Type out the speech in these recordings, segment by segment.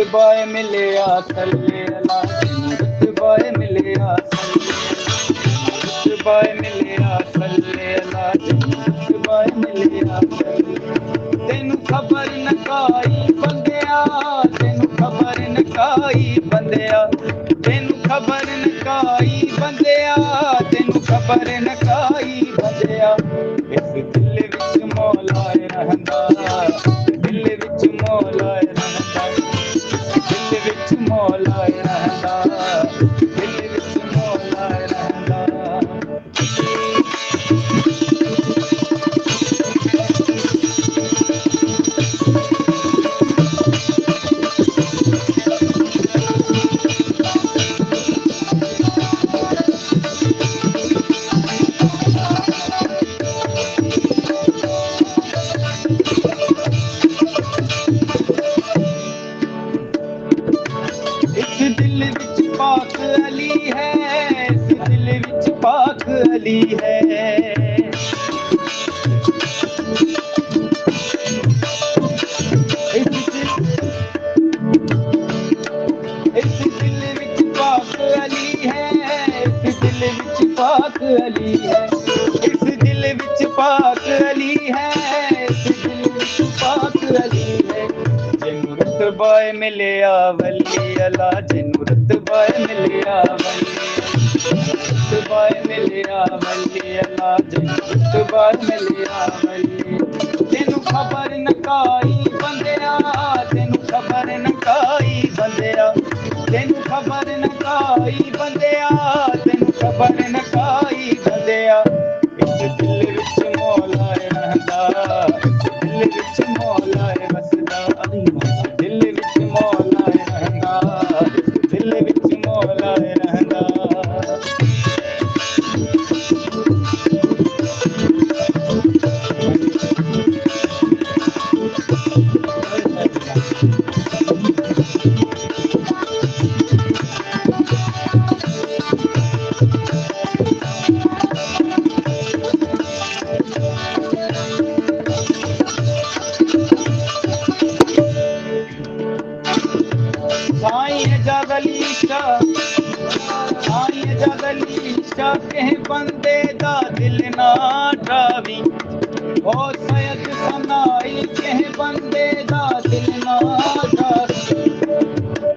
ਰੁਤਬਾ ਮਿਲਿਆ ਥੱਲੇ ਅਲਾ ਰੁਤਬਾ ਮਿਲਿਆ ਰੁਤਬਾ ਮਿਲਿਆ ਥੱਲੇ ਅਲਾ ਰੁਤਬਾ ਮਿਲਿਆ ਤੈਨੂੰ ਖਬਰ ਨਕਾਈ ਬੰਦਿਆ ਤੈਨੂੰ ਖਬਰ ਨਕਾਈ ਬੰਦਿਆ ਤੈਨੂੰ ਖਬਰ ਨਕਾਈ ਬੰਦਿਆ ਤੈਨੂੰ ਖਬਰ ਨਕਾਈ ਬੰਦਿਆ ਇਸ ਦਿਲ ਵਿੱਚ ਮੌਲਾ ਰਹਿੰਦਾ ਦਿਲ ਵਿੱਚ ਮੌਲਾ ਰਹਿੰਦਾ ਦਿਲ ਵਿੱਚ ਮੌਲਾ ਰਹਿੰਦਾ ਦਿਲ ਵਿੱਚ ਮੌਲਾ ਰਹਿੰਦਾ दिल विच पाक अली है इस दिल विच पाक अली है इस दिल विच पाक अली है इस दिल विच पाक अली है इस दिल विच पाक अली है इस दिल विच पाक अली है जिन्नू रुतबा मिलिया वली अला जिन्नू रुतबा मिलिया वली रुतबा मिलिया वली अला जिन्नू रुतबा मिलिया वली तेनू खबर नकाई बंदिया तेनू खबर नकाई बंदिया तेनू खबर नकाई बंदिया तेनू खबर नकाई बंदिया इस दिल विच मौला रहंदा इस दिल विच मौला वसदा दिल विच मौला रहंदा दिल विच मौला रहंदा कह बंदे दा दिल ना डावी ओ सैयद सनाई कह बंदे दा दिल ना डावी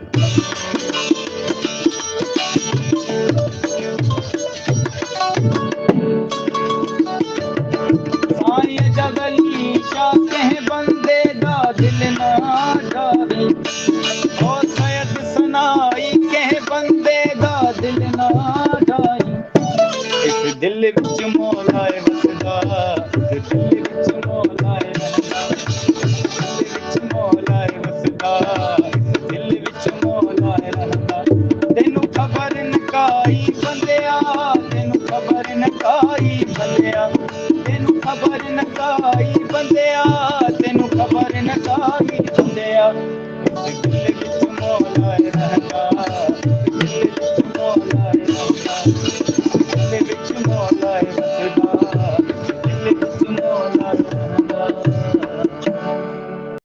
साईं जगली शाह कह बंदे दा दिल ना डावी ओ सैयद सनाई कह बंदे दा दिल ना डावी इस दिल विच मौला वसदा इस दिल विच मौला रहंदा दिल विच मौला वसदा इस दिल विच मौला रहंदा तैनू खबर नकाई